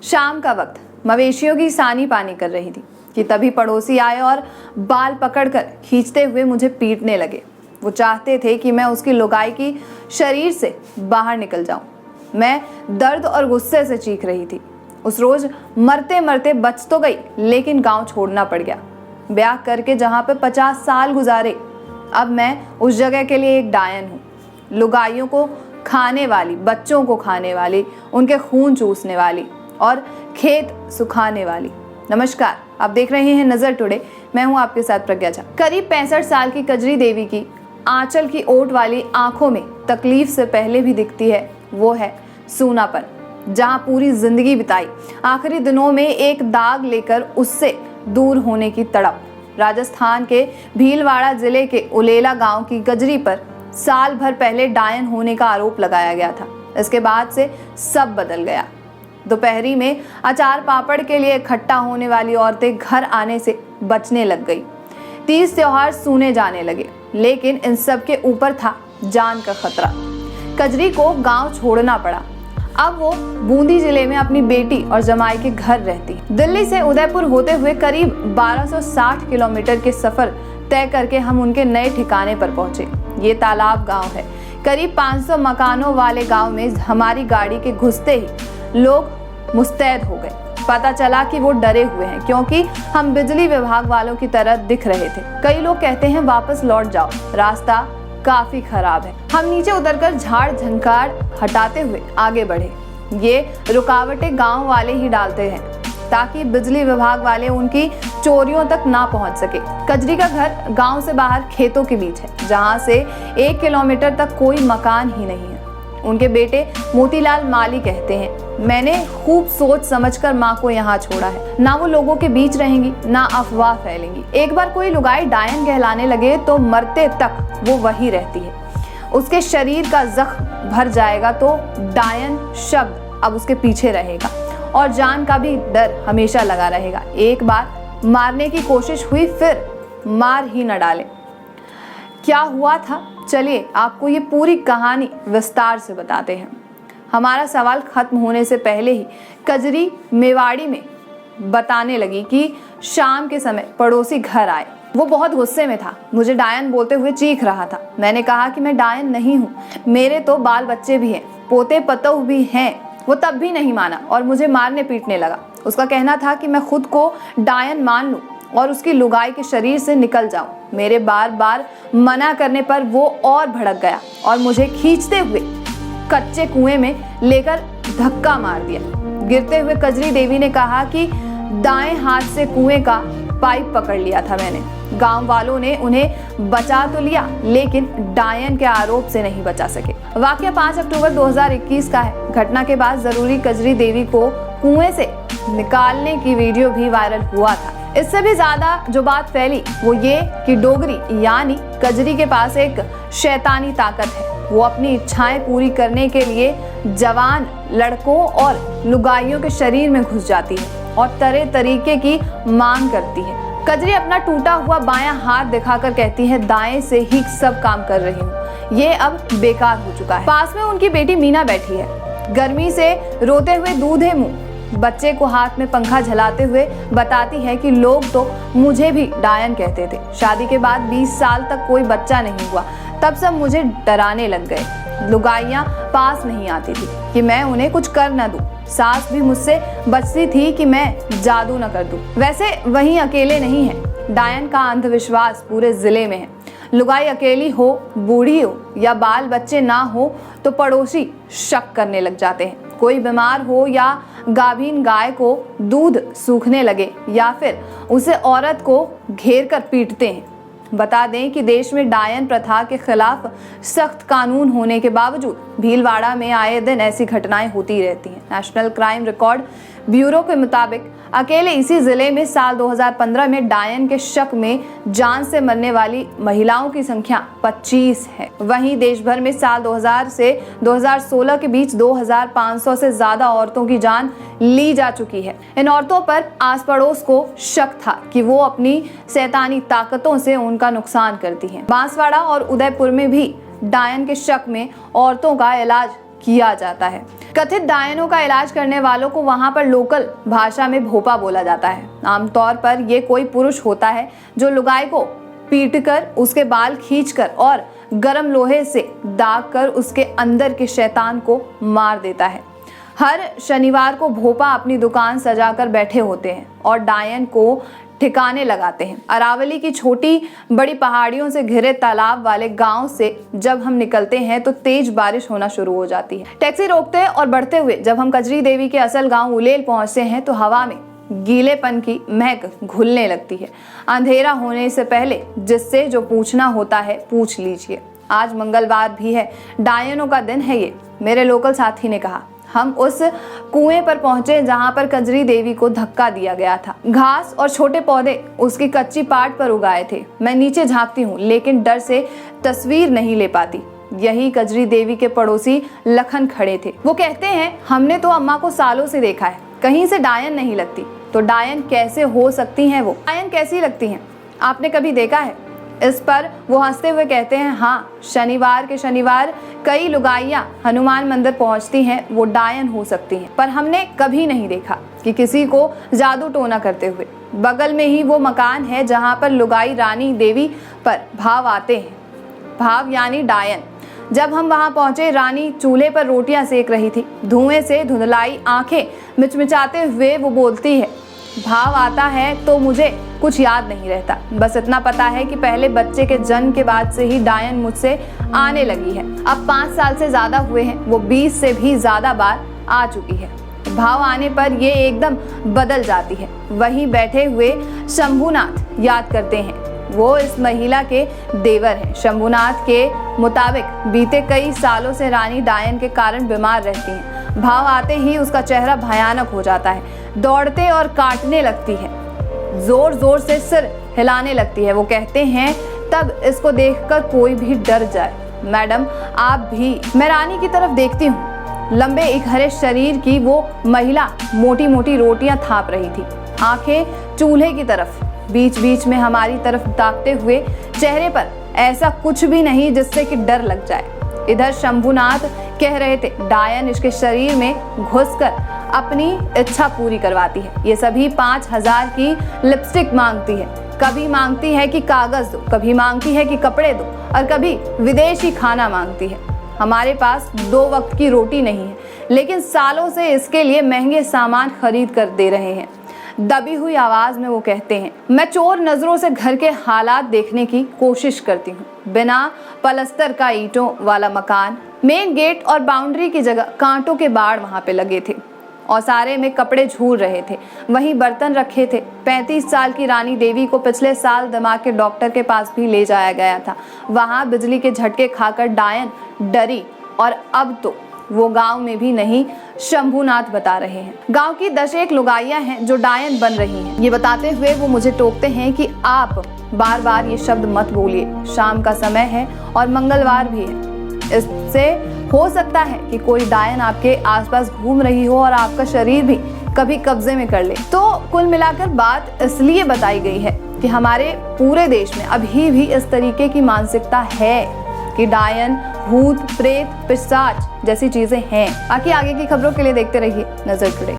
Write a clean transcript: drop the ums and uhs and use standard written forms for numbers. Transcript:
शाम का वक्त मवेशियों की सानी पानी कर रही थी कि तभी पड़ोसी आए और बाल पकड़कर खींचते हुए मुझे पीटने लगे। वो चाहते थे कि मैं उसकी लुगाई की शरीर से बाहर निकल जाऊं। मैं दर्द और गुस्से से चीख रही थी। उस रोज मरते मरते बच तो गई, लेकिन गांव छोड़ना पड़ गया। ब्याह करके जहां पे 50 साल गुजारे, अब मैं उस जगह के लिए एक डायन हूँ। लुगाइयों को खाने वाली, बच्चों को खाने वाली, उनके खून चूसने वाली और खेत सुखाने वाली। नमस्कार, आप देख रहे हैं नजर टुडे। मैं हूं आपके साथ प्रज्ञा झा। करीब 65 साल की कजरी देवी की आंचल की ओट वाली आंखों में तकलीफ से पहले भी दिखती है, वो है सूनापन। जहां पूरी जिंदगी बिताई, आखिरी दिनों में एक दाग लेकर उससे दूर होने की तड़प। राजस्थान के भीलवाड़ा जिले के उलेला गांव की कजरी पर साल भर पहले डायन होने का आरोप लगाया गया था। इसके बाद से सब बदल गया। दोपहरी में अचार पापड़ के लिए इकट्ठा होने वाली औरतें घर आने से बचने लग गई। तीज त्योहार सूने जाने लगे, लेकिन इन सब के ऊपर था जान का खतरा। कजरी को गांव छोड़ना पड़ा। अब वो बूंदी जिले में अपनी बेटी और जमाई के घर रहती। दिल्ली से उदयपुर होते हुए करीब 1260 किलोमीटर के सफर तय करके हम उनके नए ठिकाने पर पहुंचे। ये तालाब गांव है। करीब 500 मकानों वाले गांव में हमारी गाड़ी के घुसते ही लोग मुस्तैद हो गए। पता चला कि वो डरे हुए हैं, क्योंकि हम बिजली विभाग वालों की तरह दिख रहे थे। कई लोग कहते हैं वापस लौट जाओ, रास्ता काफी खराब है। हम नीचे उतरकर झाड़ झंकार हटाते हुए आगे बढ़े। ये रुकावटें गांव वाले ही डालते हैं ताकि बिजली विभाग वाले उनकी चोरियों तक ना पहुंच सके। कजरी का घर गांव से बाहर खेतों के बीच है, जहां से 1 किलोमीटर तक कोई मकान ही नहीं है। उनके बेटे मोतीलाल माली कहते हैं, मैंने खूब सोच समझकर माँ को यहाँ छोड़ा है। ना वो लोगों के बीच रहेंगी, ना अफवाह फैलेंगी। एक बार कोई लुगाई डायन कहलाने लगे तो मरते तक वो वही रहती है। उसके शरीर का जख्म भर जाएगा तो डायन शब्द अब उसके पीछे रहेगा और जान का भी डर हमेशा लगा रहेगा। एक बार मारने की कोशिश हुई, फिर मार ही न डाले। क्या हुआ था, चलिए आपको ये पूरी कहानी विस्तार से बताते हैं। हमारा सवाल खत्म होने से पहले ही कजरी मेवाड़ी में बताने लगी कि शाम के समय पड़ोसी घर आए। वो बहुत गुस्से में था, मुझे डायन बोलते हुए चीख रहा था। मैंने कहा कि मैं डायन नहीं हूँ, मेरे तो बाल बच्चे भी हैं, पोते पतोह भी हैं। वो तब भी नहीं माना और मुझे मारने पीटने लगा। उसका कहना था कि मैं खुद को डायन मान लूं और उसकी लुगाई के शरीर से निकल जाऊं। मेरे बार बार मना करने पर वो और भड़क गया और मुझे खींचते हुए कच्चे कुएं में लेकर धक्का मार दिया। गिरते हुए कजरी देवी ने कहा कि दाएं हाथ से कुएं का पाइप पकड़ लिया था मैंने। गांव वालों ने उन्हें बचा तो लिया, लेकिन डायन के आरोप से नहीं बचा सके। वाकया 5 अक्टूबर 2021 का है। घटना के बाद जरूरी कजरी देवी को कुएं से निकालने की वीडियो भी वायरल हुआ था। इससे भी ज्यादा जो बात फैली वो ये कि डोगरी यानी कजरी के पास एक शैतानी ताकत है। वो अपनी इच्छाएं पूरी करने के लिए जवान लड़कों और लुगाइयों के शरीर में घुस जाती है और तरह तरीके की मांग करती है। कजरी अपना टूटा हुआ बायां हाथ दिखाकर कहती है, दाएं से ही सब काम कर रही हूँ, ये अब बेकार हो चुका है। पास में उनकी बेटी मीना बैठी है, गर्मी से रोते हुए दूधे मुंह, बच्चे को हाथ में पंखा झलाते हुए बताती है कि लोग तो मुझे भी डायन कहते थे। शादी के बाद 20 साल तक कोई बच्चा नहीं हुआ, तब सब मुझे डराने लग गए। लुगाइयां पास नहीं आती थी कि मैं उन्हें कुछ कर न दूं। सास भी मुझसे बचती थी कि मैं जादू न कर दूं। वैसे वहीं अकेले नहीं है, डायन का अंधविश्वास पूरे जिले में है। लुगाई अकेली हो, बूढ़ी हो या बाल बच्चे ना हो तो पड़ोसी शक करने लग जाते हैं। कोई बीमार हो या गाभीन गाय को दूध सूखने लगे या फिर उसे औरत को घेर कर पीटते हैं। बता दें कि देश में डायन प्रथा के खिलाफ सख्त कानून होने के बावजूद भीलवाड़ा में आए दिन ऐसी घटनाएं होती रहती हैं। नेशनल क्राइम रिकॉर्ड ब्यूरो के मुताबिक अकेले इसी जिले में साल 2015 में डायन के शक में जान से मरने वाली महिलाओं की संख्या 25 है। वहीं देश भर में साल 2000 से 2016 के बीच 2500 से ज्यादा औरतों की जान ली जा चुकी है। इन औरतों पर आस पड़ोस को शक था कि वो अपनी शैतानी ताकतों से उनका नुकसान करती हैं। बांसवाड़ा और उदयपुर में भी डायन के शक में औरतों का इलाज किया जाता है। कथित डायनों का इलाज करने वालों को वहां पर लोकल भाषा में भोपा बोला जाता है। आमतौर पर ये कोई पुरुष होता है जो लुगाई को पीटकर, उसके बाल खींचकर और गर्म लोहे से दाग कर उसके अंदर के शैतान को मार देता है। हर शनिवार को भोपा अपनी दुकान सजाकर बैठे होते हैं और डायन को ठिकाने लगाते हैं। अरावली की छोटी बड़ी पहाड़ियों से घिरे तालाब वाले गांव से जब हम निकलते हैं तो तेज बारिश होना शुरू हो जाती है। टैक्सी रोकते और बढ़ते हुए जब हम कजरी देवी के असल गांव उलेल पहुंचते हैं तो हवा में गीलेपन की महक घुलने लगती है। अंधेरा होने से पहले जिससे जो पूछना होता है पूछ लीजिए। आज मंगलवार भी है, डायनों का दिन है ये, मेरे लोकल साथी ने कहा। हम उस कुएं पर पहुंचे जहां पर कजरी देवी को धक्का दिया गया था। घास और छोटे पौधे उसकी कच्ची पाट पर उगाए थे। मैं नीचे झांकती हूँ लेकिन डर से तस्वीर नहीं ले पाती। यही कजरी देवी के पड़ोसी लखन खड़े थे। वो कहते हैं, हमने तो अम्मा को सालों से देखा है, कहीं से डायन नहीं लगती। तो डायन कैसे हो सकती हैं? वो डायन कैसी लगती हैं? आपने कभी देखा है? इस पर वो हंसते हुए कहते हैं, हाँ, शनिवार के शनिवार कई लुगाइयां हनुमान मंदिर पहुंचती हैं, वो डायन हो सकती हैं, पर हमने कभी नहीं देखा कि किसी को जादू टोना करते हुए। बगल में ही वो मकान है जहां पर लुगाई रानी देवी पर भाव आते हैं। भाव यानी डायन। जब हम वहां पहुंचे, रानी चूल्हे पर रोटियां सेक रही थी। धुएं से धुंधलाई आंखें मिचमिचाते हुए वो बोलती है, भाव आता है तो मुझे कुछ याद नहीं रहता, बस इतना पता है कि पहले बच्चे के जन्म के बाद से ही डायन मुझसे आने लगी है। अब 5 साल से ज्यादा हुए हैं, वो 20 से भी ज्यादा बार आ चुकी है। भाव आने पर ये एकदम बदल जाती है। वहीं बैठे हुए शंभुनाथ याद करते हैं, वो इस महिला के देवर हैं। शंभुनाथ के मुताबिक बीते कई सालों से रानी डायन के कारण बीमार रहती हैं। भाव आते ही उसका चेहरा भयानक हो जाता है, दौड़ते और काटने लगती है, जोर जोर से सिर हिलाने लगती है। वो कहते हैं, तब इसको देखकर कोई भी डर जाए। मैडम आप भी। मैं रानी की तरफ देखती हूँ। लंबे एक हरे शरीर की वो महिला मोटी मोटी रोटियां थाप रही थी, आंखें चूल्हे की तरफ, बीच बीच में हमारी तरफ ताकते हुए। चेहरे पर ऐसा कुछ भी नहीं जिससे कि डर लग जाए। इधर शंभुनाथ कह रहे थे, डायन इसके शरीर में घुसकर अपनी इच्छा पूरी करवाती है। ये सभी 5000 की लिपस्टिक मांगती है, कभी मांगती है कि कागज दो, कभी मांगती है कि कपड़े दो और कभी विदेशी खाना मांगती है। हमारे पास 2 वक्त की रोटी नहीं है, लेकिन सालों से इसके लिए महंगे सामान खरीद कर दे रहे हैं। दबी हुई आवाज में वो कहते हैं, मैं चोर नजरों से घर के हालात देखने की कोशिश करती हूँ। बिना पलस्तर का ईंटों वाला मकान, मेन गेट और बाउंड्री की जगह कांटों के बाड़ वहां पे लगे थे। औसारे में कपड़े झूल रहे थे, वहीं बर्तन रखे थे। 35 साल की रानी देवी को पिछले साल दिमाग के डॉक्टर के पास भी ले जाया गया था। वहां बिजली के झटके खाकर डायन डरी और अब तो वो गांव में भी नहीं, शंभुनाथ बता रहे हैं। गांव की 10 लुगाइयां हैं जो डायन बन रही हैं। ये बताते हुए वो मुझे टोकते हैं कि आप बार बार ये शब्द मत बोलिए, शाम का समय है और मंगलवार भी है। इससे हो सकता है कि कोई डायन आपके आसपास घूम रही हो और आपका शरीर भी कभी कब्जे में कर ले। तो कुल मिलाकर बात इसलिए बताई गई है कि हमारे पूरे देश में अभी भी इस तरीके की मानसिकता है कि डायन, भूत, प्रेत, पिशाच जैसी चीजें हैं। बाकी आगे की खबरों के लिए देखते रहिए नजर टुडे।